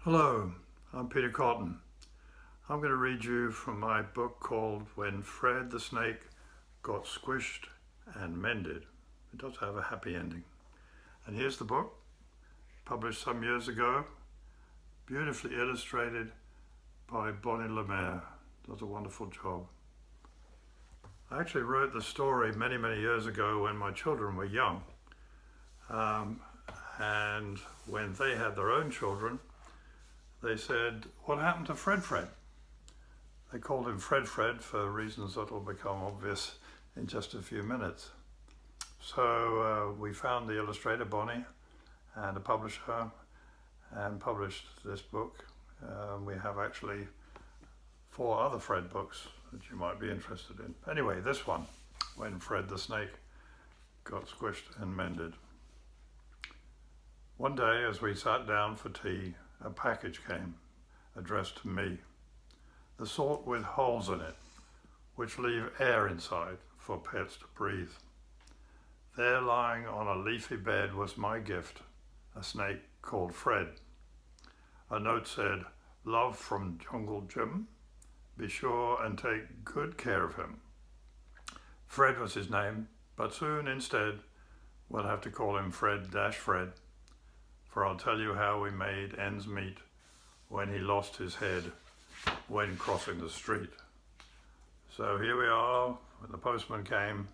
Hello, I'm Peter Cotton. I'm going to read you from my book called When Fred the Snake Got Squished and Mended. It does have a happy ending. And here's the book, published some years ago, beautifully illustrated by Bonnie Lemaire. Does a wonderful job. I actually wrote the story many, many years ago when my children were young. And when they had their own children, they said, "What happened to Fred Fred?" They called him Fred Fred for reasons that will become obvious in just a few minutes. So we found the illustrator, Bonnie, and a publisher, and published this book. We have actually 4 other Fred books that you might be interested in. Anyway, this one, When Fred the Snake Got Squished and Mended. One day as we sat down for tea, a package came, addressed to me, the sort with holes in it, which leave air inside for pets to breathe. There lying on a leafy bed was my gift, a snake called Fred. A note said, "Love from Jungle Jim. Be sure and take good care of him." Fred was his name, but soon instead we'll have to call him Fred-Fred, for I'll tell you how we made ends meet when he lost his head when crossing the street. So here we are, when the postman came,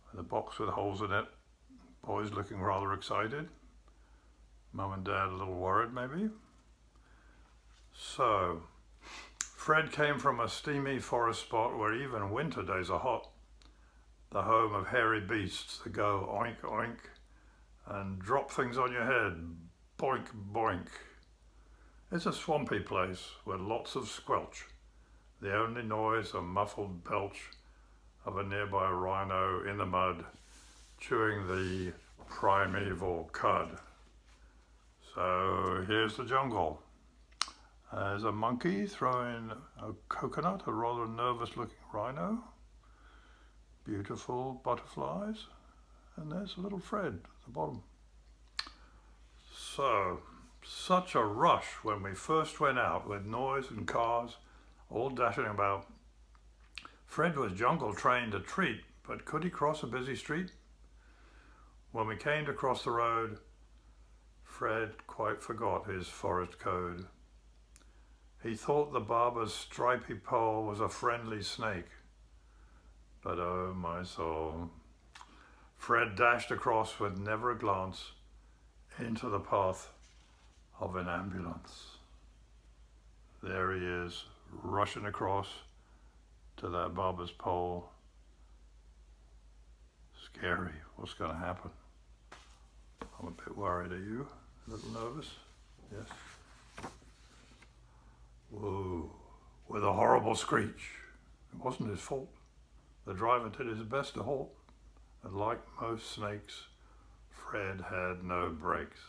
with a box with holes in it, boys looking rather excited, Mum and Dad a little worried maybe. So, Fred came from a steamy forest spot where even winter days are hot, the home of hairy beasts that go oink oink and drop things on your head, boink boink. It's a swampy place with lots of squelch, the only noise a muffled belch of a nearby rhino in the mud chewing the primeval cud. So here's the jungle. There's a monkey throwing a coconut, a rather nervous looking rhino, beautiful butterflies, and there's a little Fred at the bottom. So, such a rush when we first went out with noise and cars all dashing about. Fred was jungle trained a treat, but could he cross a busy street? When we came to cross the road, Fred quite forgot his forest code. He thought the barber's stripy pole was a friendly snake. But oh my soul, Fred dashed across with never a glance into the path of an ambulance. There he is, rushing across to that barber's pole. Scary, what's going to happen? I'm a bit worried, are you? A little nervous? Yes. Whoa, with a horrible screech. It wasn't his fault. The driver did his best to halt, and like most snakes, Fred had no brakes.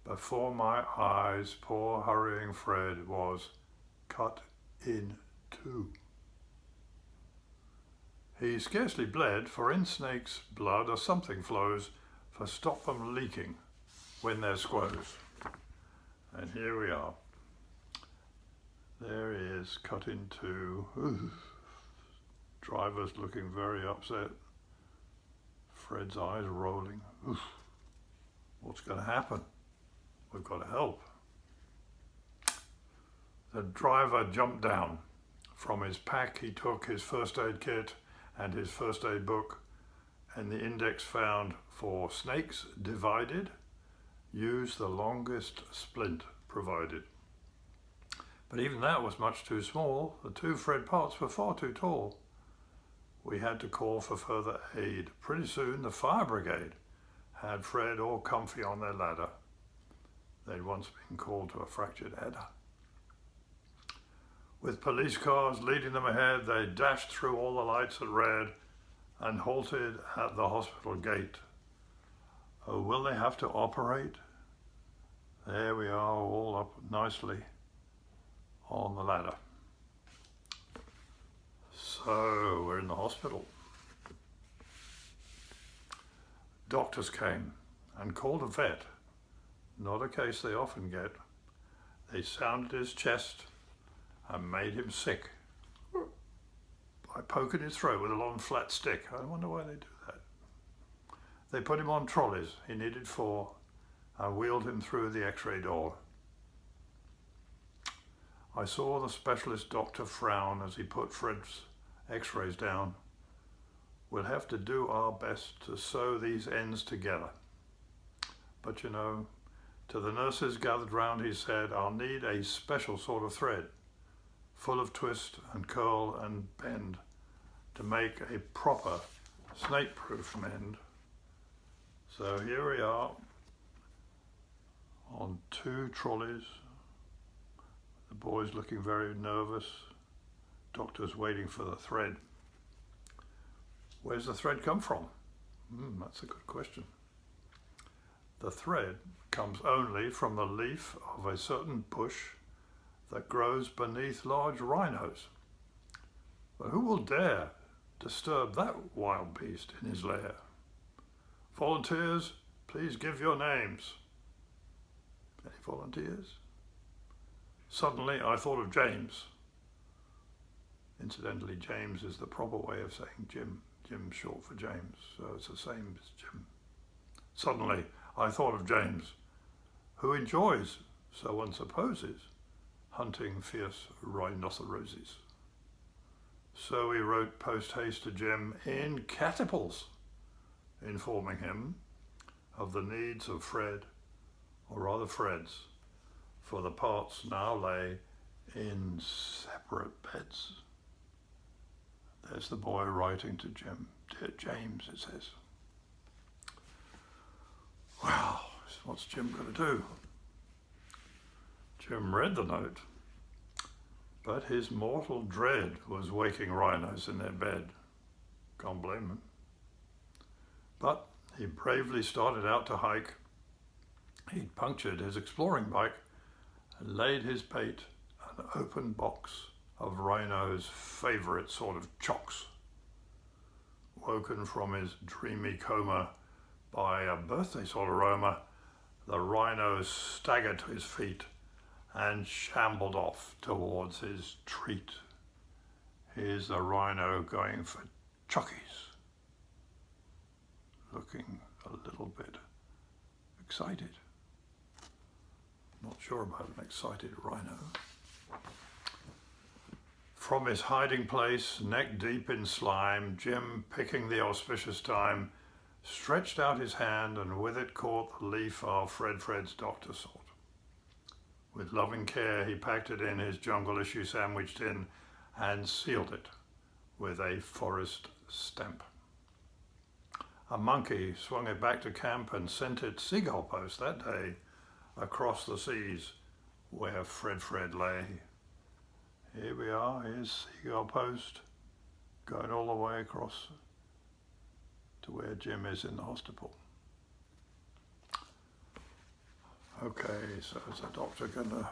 Before my eyes, poor hurrying Fred was cut in 2. He scarcely bled, for in snakes' blood or something flows for stop them leaking when they're squoze. And here we are. There he is, cut in 2. Ooh. Driver's looking very upset. Fred's eyes rolling. Oof. What's going to happen? We've got to help. The driver jumped down. From his pack he took his first aid kit and his first aid book, and the index found for snakes divided, use the longest splint provided. But even that was much too small. The 2 Fred parts were far too tall. We had to call for further aid. Pretty soon the fire brigade had Fred all comfy on their ladder. They'd once been called to a fractured head. With police cars leading them ahead, they dashed through all the lights at red and halted at the hospital gate. Oh, will they have to operate? There we are, all up nicely on the ladder. So we're in the hospital. Doctors came and called a vet not a case they often get. They sounded his chest and made him sick by poking his throat with a long flat stick. I wonder why they do that. They put him on trolleys, he needed 4, and wheeled him through the x-ray door. I saw the specialist doctor frown as he put Fred's x-rays down. We'll have to do our best to sew these ends together. But you know, to the nurses gathered round he said, I'll need a special sort of thread, full of twist and curl and bend, to make a proper snake-proof mend. So here we are on 2 trolleys. The boys looking very nervous. Doctor's waiting for the thread. Where's the thread come from? That's a good question. The thread comes only from the leaf of a certain bush that grows beneath large rhinos. But who will dare disturb that wild beast in his lair? Volunteers, please give your names. Any volunteers? Suddenly I thought of James. Incidentally, James is the proper way of saying Jim. Jim's short for James, so it's the same as Jim. Suddenly I thought of James, who enjoys, so one supposes, hunting fierce rhinoceroses. So he wrote post-haste to Jim in catapults, informing him of the needs of Fred, or rather Fred's, for the parts now lay in separate beds. There's the boy writing to Jim. Dear James, it says. Well, what's Jim going to do? Jim read the note, but his mortal dread was waking rhinos in their bed. Can't blame him. But he bravely started out to hike. He'd punctured his exploring bike and laid his bait, an open box of rhino's favourite sort of chocks. Woken from his dreamy coma by a birthday sort of aroma, the rhino staggered to his feet and shambled off towards his treat. Here's the rhino going for chockies, looking a little bit excited. Not sure about an excited rhino. From his hiding place, neck deep in slime, Jim, picking the auspicious time, stretched out his hand and with it caught the leaf our Fred's doctor sought. With loving care he packed it in his jungle issue sandwich tin and sealed it with a forest stamp. A monkey swung it back to camp and sent it seagull post that day across the seas where Fred lay. Here we are, here's seagull post going all the way across to where Jim is in the hospital. Okay, so is the doctor going to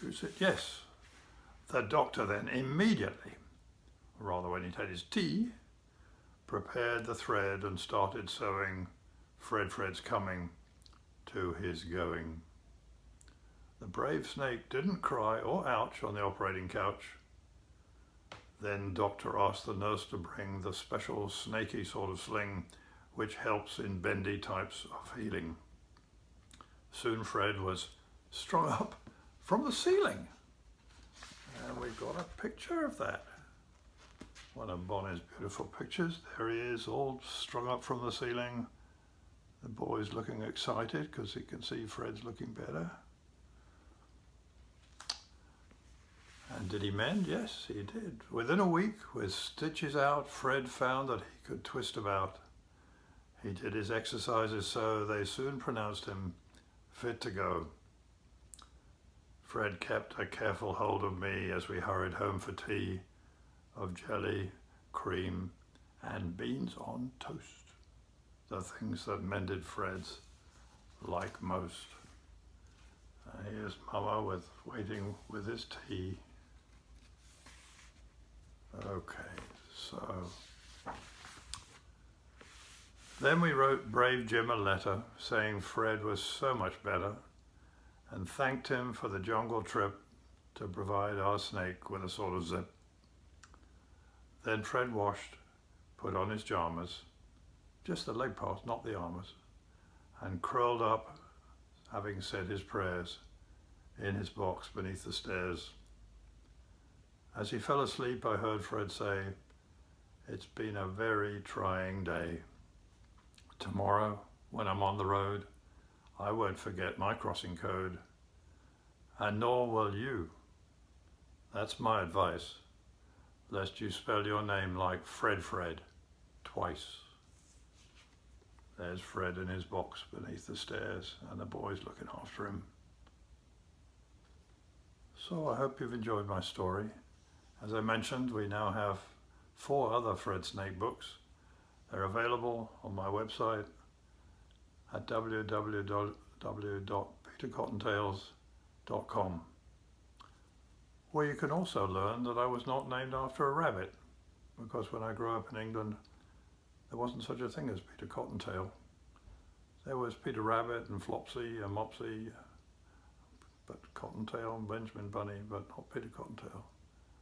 use it? Yes. The doctor then immediately, or rather when he'd had his tea, prepared the thread and started sewing Fred's coming to his going. The brave snake didn't cry or ouch on the operating couch. Then doctor asked the nurse to bring the special snaky sort of sling which helps in bendy types of healing. Soon Fred was strung up from the ceiling. And we've got a picture of that. One of Bonnie's beautiful pictures. There he is, all strung up from the ceiling. The boy's looking excited because he can see Fred's looking better. And did he mend? Yes, he did. Within a week, with stitches out, Fred found that he could twist about. He did his exercises so they soon pronounced him fit to go. Fred kept a careful hold of me as we hurried home for tea of jelly, cream, and beans on toast. The things that Mended Fred's like most. Here's Mama waiting with his tea. Okay, so Then we wrote Brave Jim a letter saying Fred was so much better and thanked him for the jungle trip to provide our snake with a sort of zip. Then Fred washed, put on his jammers, just the leg parts, not the armors, and curled up, having said his prayers, in his box beneath the stairs. As he fell asleep, I heard Fred say, "It's been a very trying day. Tomorrow, when I'm on the road, I won't forget my crossing code, and nor will you. That's my advice, lest you spell your name like Fred twice." There's Fred in his box beneath the stairs, and the boys looking after him. So I hope you've enjoyed my story. As I mentioned, we now have 4 other Fred Snake books. They're available on my website at www.petercottontails.com, where you can also learn that I was not named after a rabbit, because when I grew up in England, there wasn't such a thing as Peter Cottontail. There was Peter Rabbit and Flopsy and Mopsy, but Cottontail and Benjamin Bunny, but not Peter Cottontail.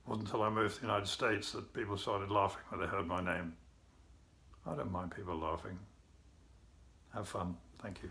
It wasn't until I moved to the United States that people started laughing when they heard my name. I don't mind people laughing. Have fun. Thank you.